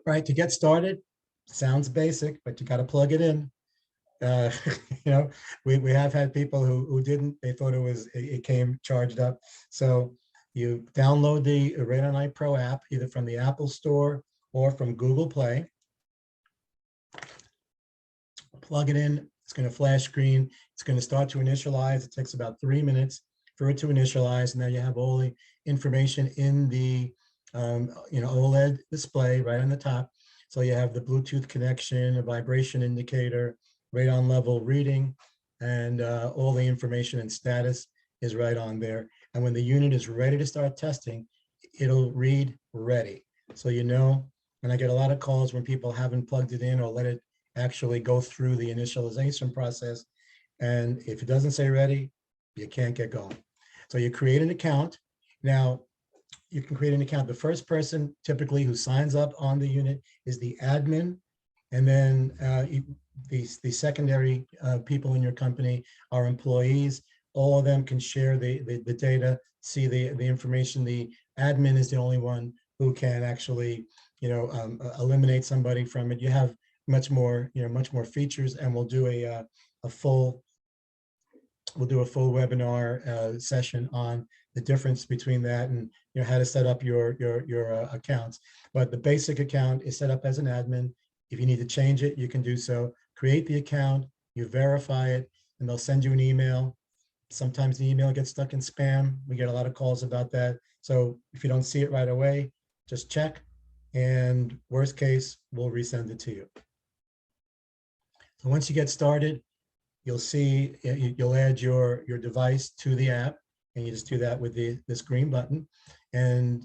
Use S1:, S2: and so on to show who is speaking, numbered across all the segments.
S1: Right, to get started, sounds basic, but you got to plug it in. Uh, you know, we have had people who didn't, they thought it came charged up. So you download the RadonEye Pro app, either from the Apple Store or from Google Play. Plug it in, it's going to flash screen. It's going to start to initialize. It takes about 3 minutes for it to initialize. Now you have all the information in the OLED display right on the top. So you have the Bluetooth connection, a vibration indicator, radon level reading, and all the information and status is right on there. And when the unit is ready to start testing, it'll read ready. So you know, and I get a lot of calls when people haven't plugged it in or let it actually go through the initialization process. And if it doesn't say ready, you can't get going. So you create an account. Now, you can create an account. The first person typically who signs up on the unit is the admin. And then the secondary people in your company are employees. All of them can share the data, see the information. The admin is the only one who can actually, eliminate somebody from it. You have much more features, and we'll do a full webinar session on the difference between that and how to set up your accounts. But the basic account is set up as an admin. If you need to change it, you can do so. Create the account, you verify it, and they'll send you an email. Sometimes the email gets stuck in spam. We get a lot of calls about that. So if you don't see it right away, just check, and worst case, we'll resend it to you. So once you get started, you'll see, you'll add your device to the app, and you just do that with this green button. And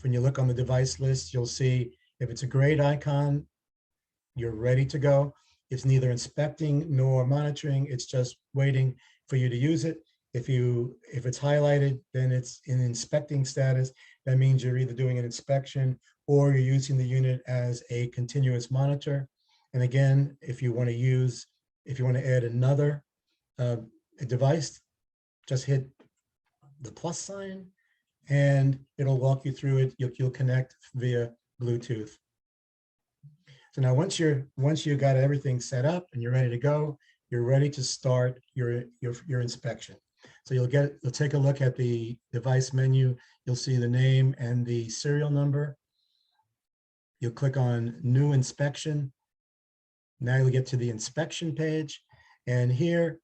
S1: when you look on the device list, you'll see if it's a grayed icon, you're ready to go. It's neither inspecting nor monitoring. It's just waiting for you to use it. If it's highlighted, then it's in inspecting status. That means you're either doing an inspection or you're using the unit as a continuous monitor. And again, if you want to add another device, just hit the plus sign and it'll walk you through it. You'll connect via Bluetooth. So now once you got everything set up and you're ready to go, you're ready to start your inspection. So you'll take a look at the device menu. You'll see the name and the serial number. You'll click on New Inspection. Now you'll get to the inspection page, and here,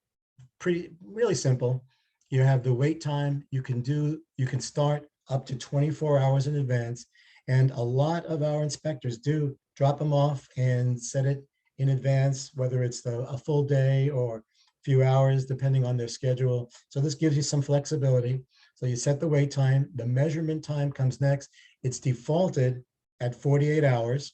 S1: really simple. You have the wait time. You can start up to 24 hours in advance, and a lot of our inspectors do drop them off and set it in advance, whether it's a full day or a few hours, depending on their schedule. So this gives you some flexibility. So you set the wait time. The measurement time comes next. It's defaulted at 48 hours.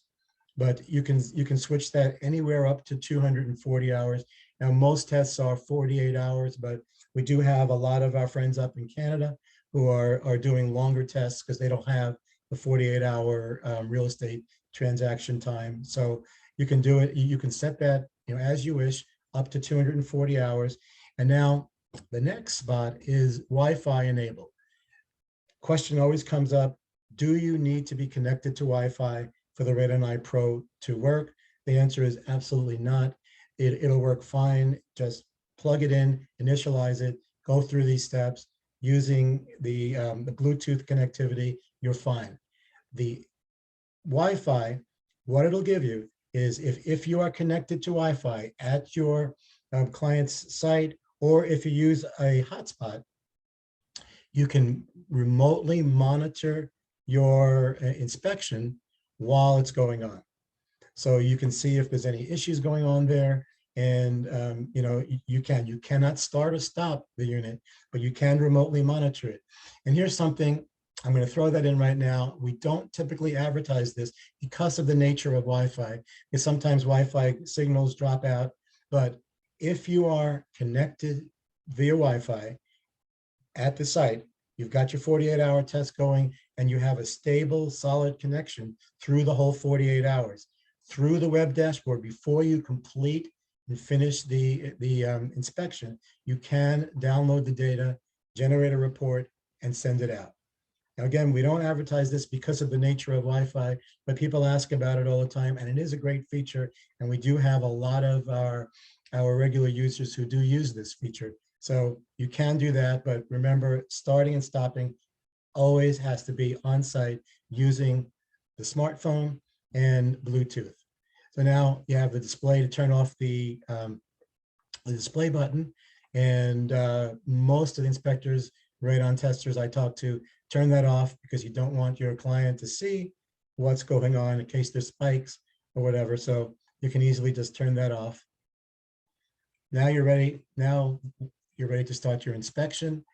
S1: But you can switch that anywhere up to 240 hours. Now, most tests are 48 hours, but we do have a lot of our friends up in Canada who are doing longer tests because they don't have the 48-hour real estate transaction time. So you can do it. You can set that as you wish, up to 240 hours. And now the next spot is Wi-Fi enabled. Question always comes up: do you need to be connected to Wi-Fi for the RadonEye Pro to work? The answer is absolutely not. It'll work fine. Just plug it in, initialize it, go through these steps using the Bluetooth connectivity. You're fine. The Wi-Fi, what it'll give you is if you are connected to Wi-Fi at your client's site, or if you use a hotspot, you can remotely monitor your inspection while it's going on. So you can see if there's any issues going on there, and you cannot start or stop the unit, but you can remotely monitor it. And here's something, I'm going to throw that in right now. We don't typically advertise this because of the nature of Wi-Fi, because sometimes Wi-Fi signals drop out. But if you are connected via Wi-Fi at the site, you've got your 48-hour test going, and you have a stable, solid connection through the whole 48 hours. Through the web dashboard, before you complete and finish the inspection, you can download the data, generate a report, and send it out. Now, again, we don't advertise this because of the nature of Wi-Fi, but people ask about it all the time, and it is a great feature. And we do have a lot of our regular users who do use this feature. So you can do that, but remember, starting and stopping always has to be on site using the smartphone and Bluetooth. So now you have the display to turn off the display button, and most of the inspectors, radon testers I talk to, turn that off because you don't want your client to see what's going on in case there's spikes or whatever. So you can easily just turn that off. Now you're ready. Now you're ready to start your inspection.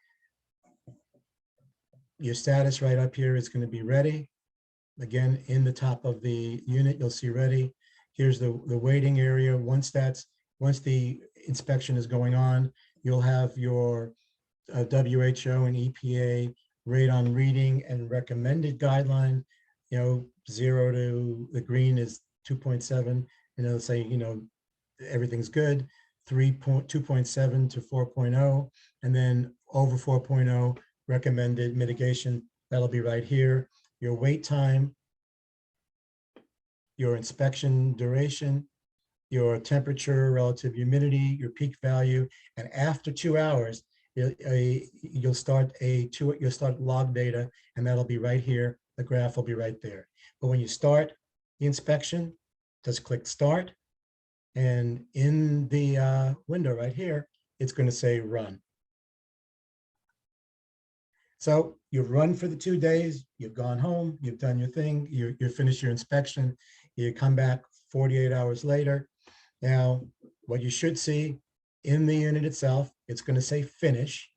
S1: Your status right up here is going to be ready. Again, in the top of the unit, you'll see ready. Here's the waiting area. Once the inspection is going on, you'll have your WHO and EPA radon reading and recommended guideline. 0 to the green is 2.7, and it'll say, everything's good. 2.7 to 4.0, and then over 4.0 recommended mitigation. That'll be right here. Your wait time, your inspection duration, your temperature, relative humidity, your peak value, and after 2 hours, you'll start log data, and that'll be right here. The graph will be right there. But when you start the inspection, just click start, and in the window right here, it's going to say run. So you've run for the 2 days, you've gone home, you've done your thing, you finished your inspection, you come back 48 hours later. Now, what you should see in the unit itself, it's going to say finish.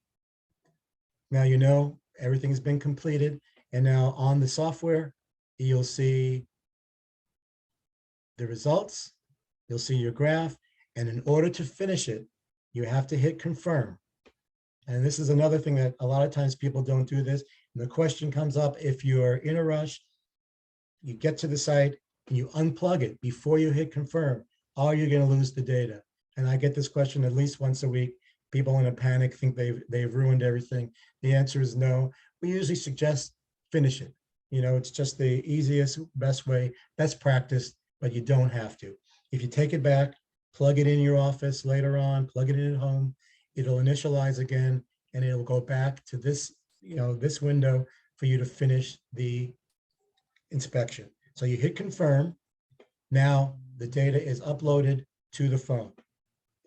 S1: Now everything's been completed, and now on the software, you'll see the results, you'll see your graph, and in order to finish it, you have to hit confirm. And this is another thing that a lot of times people don't do this. And the question comes up, if you're in a rush, you get to the site and you unplug it before you hit confirm, are you going to lose the data? And I get this question at least once a week. People in a panic think they've ruined everything. The answer is no. We usually suggest finish it. It's just the easiest, best way, best practice, but you don't have to. If you take it back, plug it in your office later on, plug it in at home, it'll initialize again, and it'll go back to this, this window for you to finish the inspection. So you hit confirm. Now the data is uploaded to the phone,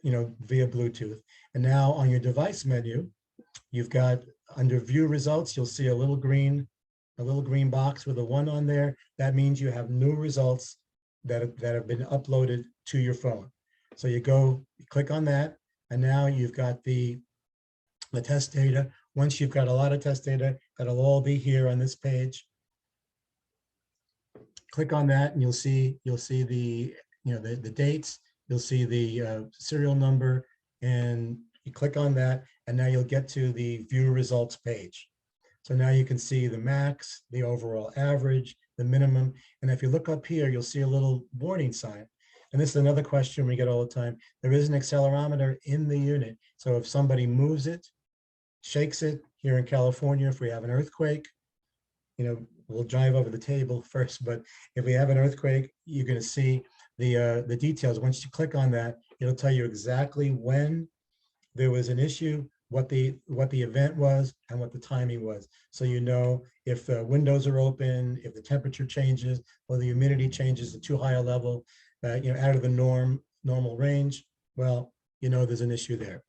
S1: via Bluetooth. And now on your device menu, you've got under view results, you'll see a little green box with a 1 on there. That means you have new results that have been uploaded to your phone. So you click on that, and now you've got the test data. Once you've got a lot of test data, that'll all be here on this page. Click on that, and you'll see the the dates. You'll see the serial number, and you click on that, and now you'll get to the view results page. So now you can see the max, the overall average, the minimum, and if you look up here, you'll see a little warning sign. And this is another question we get all the time. There is an accelerometer in the unit. So if somebody moves it, shakes it, here in California, if we have an earthquake, we'll drive over the table first, but if we have an earthquake, you're going to see the details. Once you click on that, it'll tell you exactly when there was an issue, what the event was, and what the timing was. So if the windows are open, if the temperature changes, or the humidity changes to too high a level, out of the normal range, well, there's an issue there.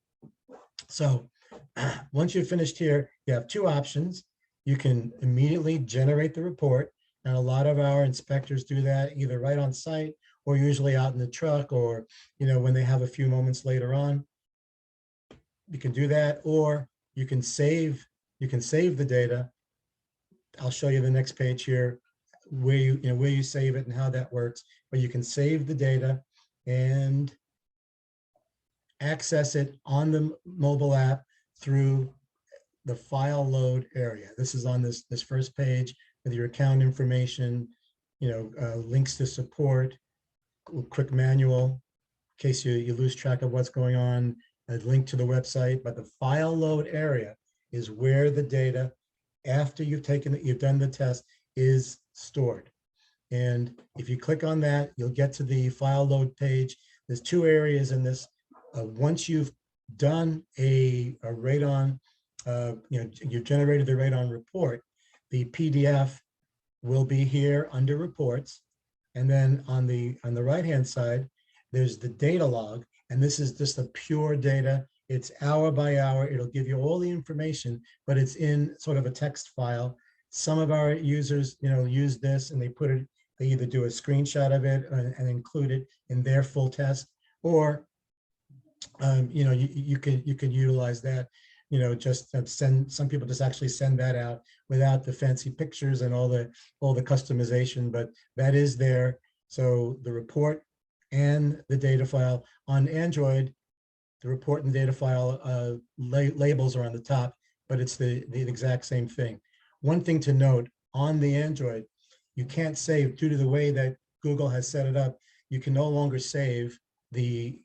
S1: So once you're finished here, you have 2 options. You can immediately generate the report, and a lot of our inspectors do that either right on site or usually out in the truck, or when they have a few moments later on. You can do that, or you can save the data. I'll show you the next page here where you save it and how that works, but you can save the data and access it on the mobile app through the file load area. This is on this first page with your account information, links to support, quick manual in case you lose track of what's going on, a link to the website. But the file load area is where the data after you've done the test is stored. And if you click on that, you'll get to the file load page. There's two areas in this. Once you've done a radon, you've generated the radon report, the PDF will be here under reports. And then on the right-hand side, there's the data log. And this is just the pure data. It's hour by hour. It'll give you all the information, but it's in sort of a text file. Some of our users, use this and they either do a screenshot of it and include it in their full test, or you could utilize that, just send, some people just actually send that out without the fancy pictures and all the customization, but that is there. So the report and the data file on Android, the report and data file labels are on the top, but it's the exact same thing. One thing to note on the Android, you can't save, due to the way that Google has set it up, you can no longer save the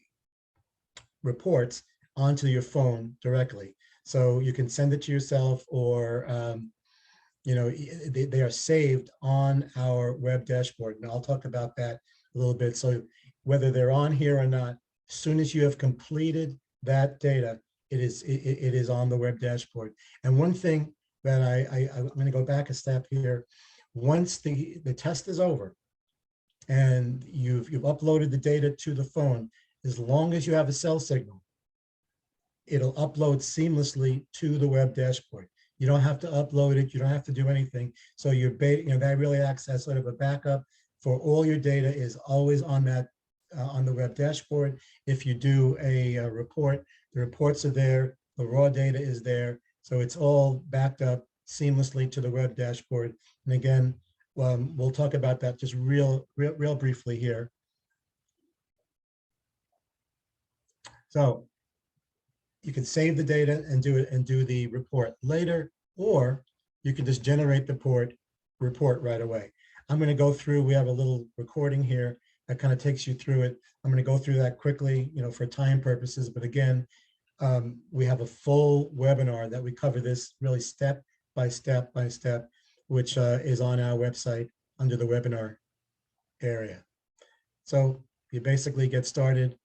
S1: reports onto your phone directly. So you can send it to yourself, or they are saved on our web dashboard. And I'll talk about that a little bit. So whether they're on here or not, as soon as you have completed that data, it is on the web dashboard. And one thing that I'm going to go back a step here. Once the test is over and you've uploaded the data to the phone, as long as you have a cell signal, it'll upload seamlessly to the web dashboard. You don't have to upload it. You don't have to do anything. So that really acts as sort of a backup for all your data is always on that on the web dashboard. If you do a report, the reports are there. The raw data is there. So it's all backed up seamlessly to the web dashboard. And again, we'll talk about that just real briefly here. So you can save the data and do the report later, or you can just generate the report right away. I'm going to go through, we have a little recording here that kind of takes you through it. I'm going to go through that quickly, for time purposes. But again, we have a full webinar that we cover this really step by step, which is on our website under the webinar area. So you basically get started.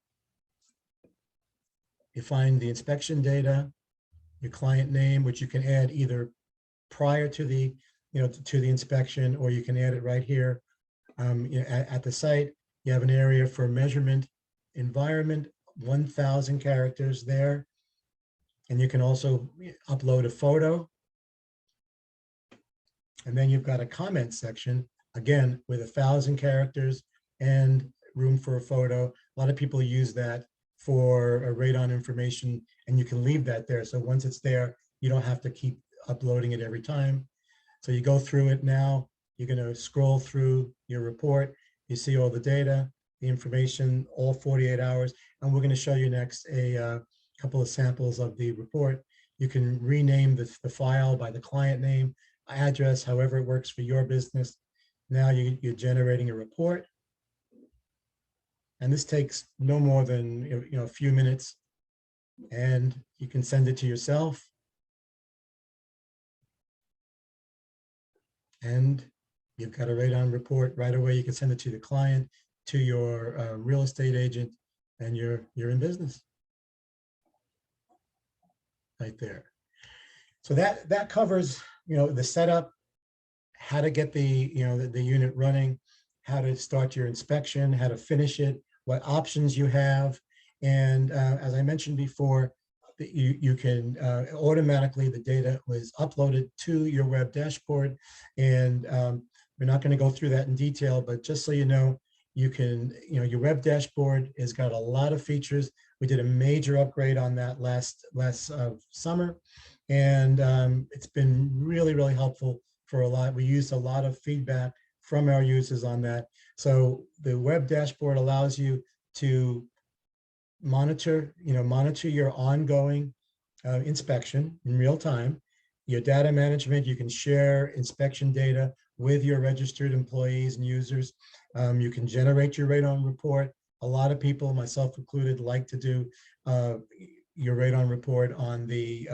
S1: You find the inspection data, your client name, which you can add either prior to the, to the inspection, or you can add it right here. At the site, you have an area for measurement, environment, 1,000 characters there. And you can also upload a photo. And then you've got a comment section, again, with 1,000 characters and room for a photo. A lot of people use that for a radon information, and you can leave that there. So once it's there, you don't have to keep uploading it every time. So you go through it now, you're going to scroll through your report. You see all the data, the information, all 48 hours. And we're going to show you next a couple of samples of the report. You can rename the file by the client name, address, however it works for your business. Now you're generating a report. And this takes no more than a few minutes, and you can send it to yourself. And you've got a radon report right away. You can send it to the client, to your real estate agent, and you're in business right there. So that covers the setup, how to get the the unit running, how to start your inspection, how to finish it, what options you have. And as I mentioned before, you can automatically, the data was uploaded to your web dashboard. And we're not going to go through that in detail, but just so you know, you can, your web dashboard has got a lot of features. We did a major upgrade on that last summer. And it's been really helpful for a lot. We used a lot of feedback from our users on that. So the web dashboard allows you to monitor your ongoing inspection in real time. Your data management, you can share inspection data with your registered employees and users. You can generate your radon report. A lot of people, myself included, like to do your radon report on the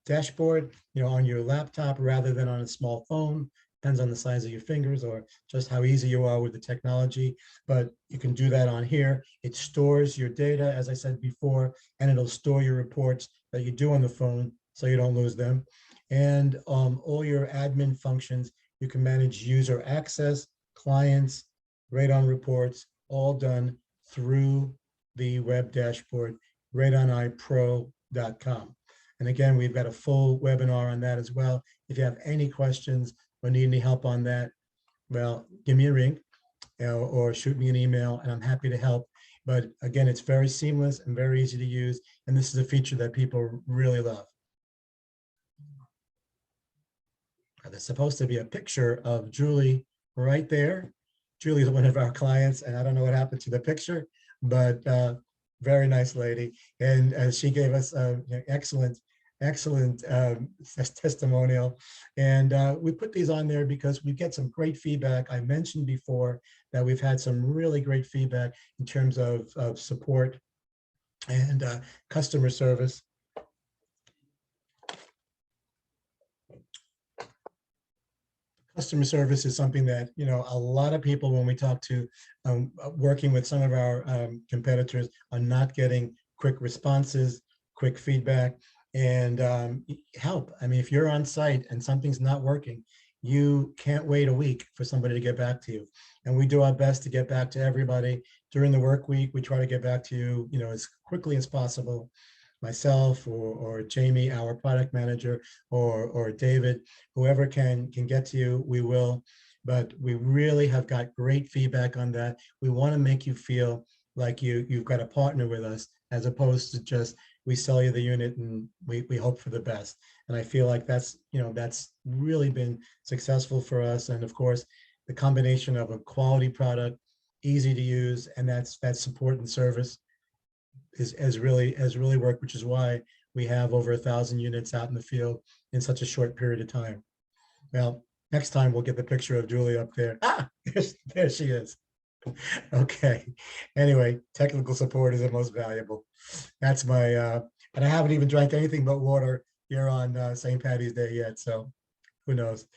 S1: dashboard, on your laptop rather than on a small phone. Depends on the size of your fingers or just how easy you are with the technology, but you can do that on here. It stores your data, as I said before, and it'll store your reports that you do on the phone so you don't lose them. And all your admin functions, you can manage user access, clients, Radon reports, all done through the web dashboard, RadonEyePro.com. And again, we've got a full webinar on that as well. If you have any questions or need any help on that, well, give me a ring or shoot me an email, and I'm happy to help. But again, it's very seamless and very easy to use. And this is a feature that people really love. There's supposed to be a picture of Julie right there. Julie is one of our clients, and I don't know what happened to the picture, but very nice lady. And she gave us excellent testimonial. And we put these on there because we get some great feedback. I mentioned before that we've had some really great feedback in terms of support and customer service. Customer service is something that, a lot of people, when we talk to working with some of our competitors, are not getting quick responses, quick feedback, and help. I mean, if you're on site and something's not working, you can't wait a week for somebody to get back to you. And we do our best to get back to everybody during the work week. We try to get back to you, as quickly as possible. Myself or Jamie, our product manager, or David, whoever can get to you, we will. But we really have got great feedback on that. We want to make you feel like you've got a partner with us, as opposed to just we sell you the unit and we hope for the best. And I feel like that's really been successful for us. And of course, the combination of a quality product, easy to use, and that's support and service has really worked, which is why we have over 1,000 units out in the field in such a short period of time. Well, next time we'll get the picture of Julie up there. There she is. Okay. Anyway, technical support is the most valuable. That's my, and I haven't even drank anything but water here on St. Patty's Day yet, so who knows?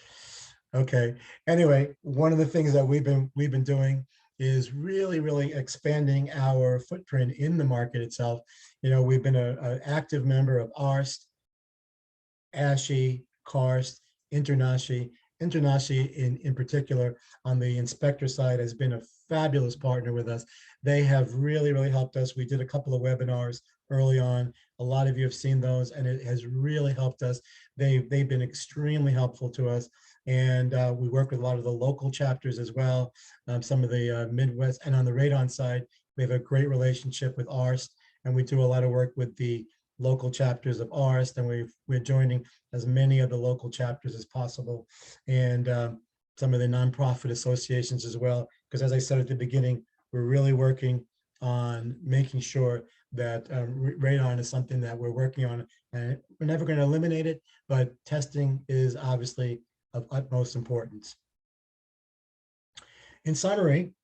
S1: Okay. Anyway, one of the things that we've been doing is really expanding our footprint in the market itself. We've been an active member of ARST, ASHI, KARST, Internashi. Internashi in particular on the inspector side has been a fabulous partner with us. They have really helped us. We did a couple of webinars early on. A lot of you have seen those, and it has really helped us. They've been extremely helpful to us. And we work with a lot of the local chapters as well, some of the Midwest. And on the Radon side, we have a great relationship with ARST, and we do a lot of work with the local chapters of ARST, and we're joining as many of the local chapters as possible, and some of the nonprofit associations as well. Because as I said at the beginning, we're really working on making sure that radon is something that we're working on, and we're never going to eliminate it, but testing is obviously of utmost importance. In summary,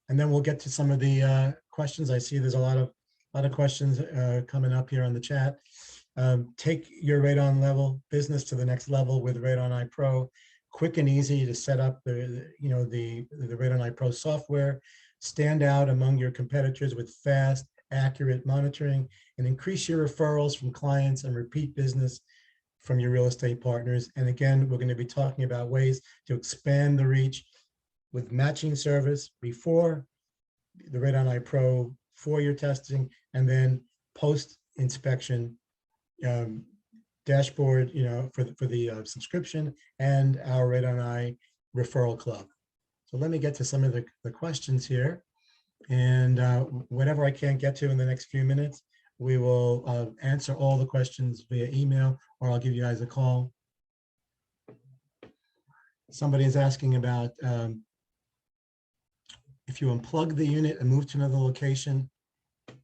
S1: and then we'll get to some of the questions. I see there's a lot of questions coming up here on the chat. Take your radon level business to the next level with RadonEye Pro. Quick and easy to set up the RadonEye Pro software. Stand out among your competitors with fast, accurate monitoring, and increase your referrals from clients and repeat business from your real estate partners. And again, we're going to be talking about ways to expand the reach with matching service before the RadonEye Pro for your testing, and then post inspection dashboard, for the subscription and our RadonEye referral club. So let me get to some of the questions here, and whatever I can't get to in the next few minutes, we will answer all the questions via email, or I'll give you guys a call. Somebody is asking about if you unplug the unit and move to another location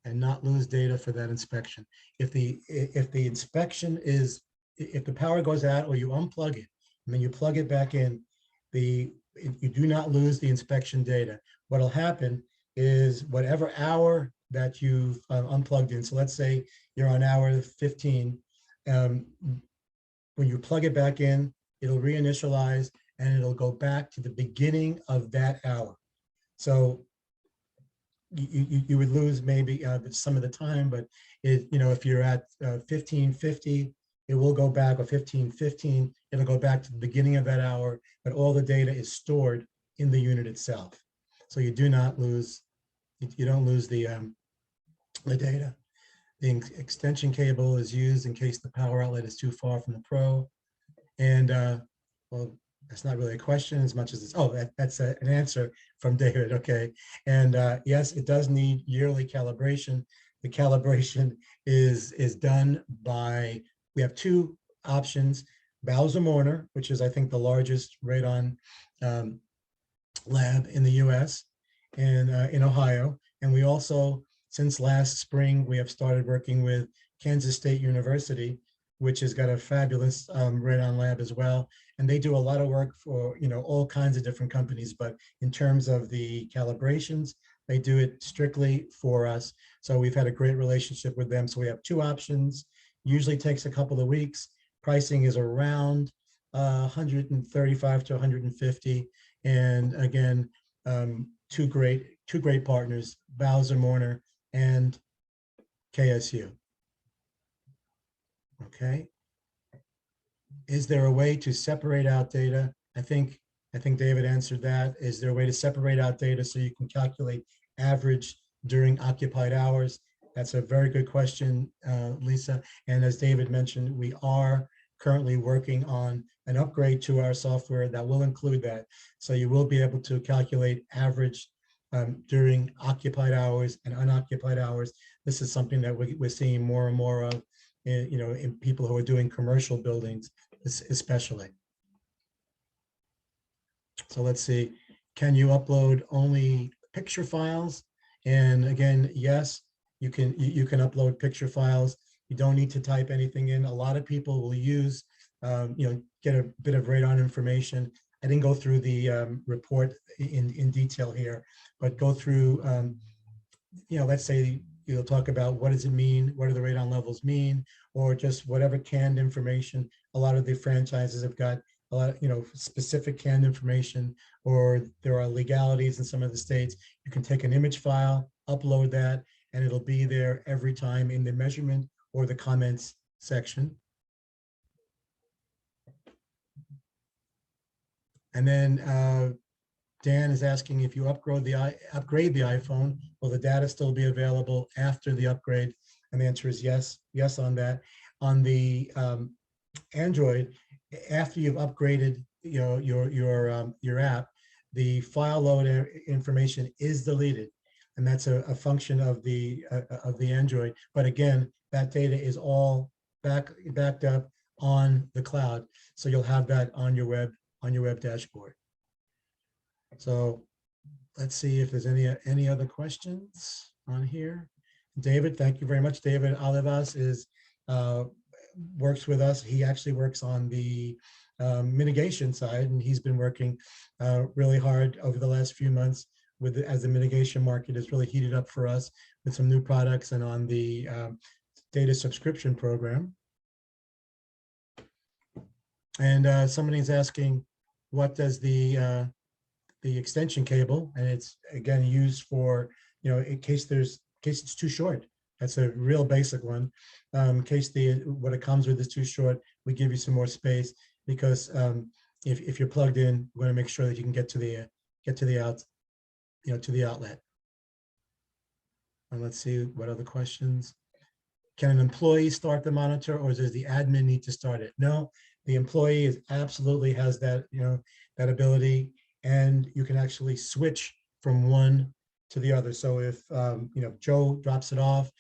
S1: and not lose data for that inspection. If the inspection is, if the power goes out or you unplug it and then you plug it back in, you do not lose the inspection data. What'll happen is whatever hour that you've unplugged in, so let's say you're on hour 15, when you plug it back in, it'll reinitialize and it'll go back to the beginning of that hour. So you would lose maybe some of the time, but if you're at 1550, it will go back, or 1515, it'll go back to the beginning of that hour, but all the data is stored in the unit itself. So you do not lose, you don't lose the data. The extension cable is used in case the power outlet is too far from the Pro. And well, that's not really a question as much as it's, that's an answer from David, okay. And yes, it does need yearly calibration. The calibration is done by, we have two options, Bowser-Moorner, which is I think the largest radon lab in the US and in Ohio. And we also, since last spring, we have started working with Kansas State University, which has got a fabulous radon lab as well. And they do a lot of work for all kinds of different companies, but in terms of the calibrations, they do it strictly for us. So we've had a great relationship with them. So we have two options, usually takes a couple of weeks. Pricing is around 135 to 150. And again, two great partners, Bowser-Moorner and KSU. Okay. Is there a way to separate out data? I think David answered that. Is there a way to separate out data so you can calculate average during occupied hours? That's a very good question, Lisa. And as David mentioned, we are currently working on an upgrade to our software that will include that. So you will be able to calculate average during occupied hours and unoccupied hours. This is something that we're seeing more and more of, in people who are doing commercial buildings, especially. So let's see, can you upload only picture files? And again, yes, you can upload picture files. You don't need to type anything in. A lot of people will use, get a bit of radon information. I didn't go through the report in detail here, but go through, let's say you'll talk about what does it mean, what do the radon levels mean, or just whatever canned information. A lot of the franchises have got a lot, specific canned information, or there are legalities in some of the states. You can take an image file, upload that, and it'll be there every time in the measurement or the comments section. And then Dan is asking if you upgrade the iPhone, will the data still be available after the upgrade? And the answer is yes on that. On the Android, after you've upgraded your app, the file load information is deleted, and that's a function of the Android. But again, that data is all backed up on the cloud, so you'll have that on your web dashboard. So let's see if there's any other questions on here. David, thank you very much. David Olivas works with us. He actually works on the mitigation side, and he's been working really hard over the last few months as the mitigation market has really heated up for us with some new products and on the data subscription program. And somebody's asking, what does the extension cable, and it's again used for, in case it's too short. That's a real basic one. In case what it comes with is too short, we give you some more space, because if you're plugged in, we want to make sure that you can get to the outlet. And let's see what other questions. Can an employee start the monitor, or does the admin need to start it? No, the employee absolutely has that that ability, and you can actually switch from one to the other. So if Joe drops it off,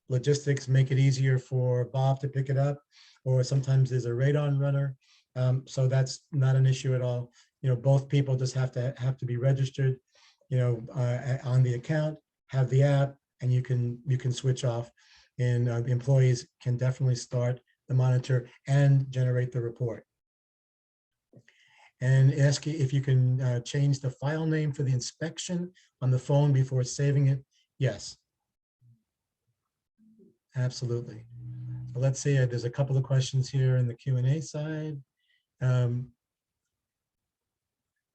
S1: logistics make it easier for Bob to pick it up, or sometimes there's a radon runner. So that's not an issue at all. Both people just have to be registered, on the account, have the app, and you can switch off, and the employees can definitely start the monitor and generate the report. And ask if you can change the file name for the inspection on the phone before saving it. Yes, absolutely. let's see, there's a couple of questions here in the Q&A side. Can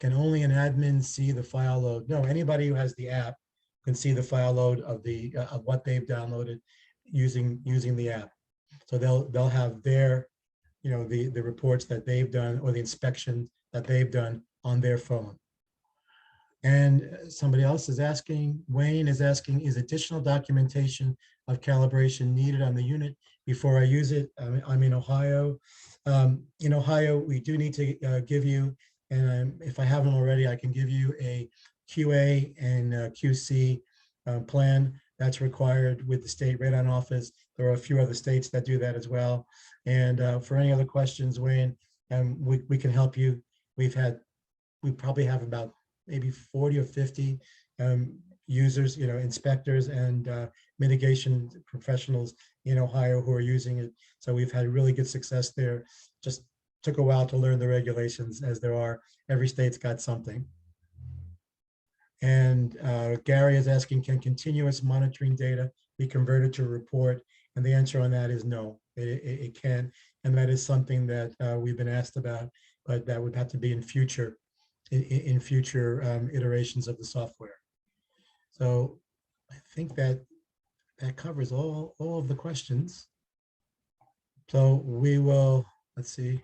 S1: only an admin see the file load? No, anybody who has the app can see the file load of the of what they've downloaded using the app. So they'll have their, you know, the reports that they've done or the inspection that they've done on their phone. And somebody else is asking, Wayne is asking, is additional documentation of calibration needed on the unit before I use it? I'm in Ohio. In Ohio, we do need to give you, and if I haven't already, I can give you a QA and QC plan that's required with the state radon office. There are a few other states that do that as well. And for any other questions, Wayne, we can help you. We probably have about maybe 40 or 50 users, you know, inspectors and mitigation professionals in Ohio who are using it. So we've had really good success there. Just took a while to learn the regulations, as there are. Every state's got something. And Gary is asking, can continuous monitoring data be converted to a report? And the answer on that is no, it can't. And that is something that we've been asked about, but that would have to be in future iterations of the software. So I think that covers all of the questions. So we will, let's see.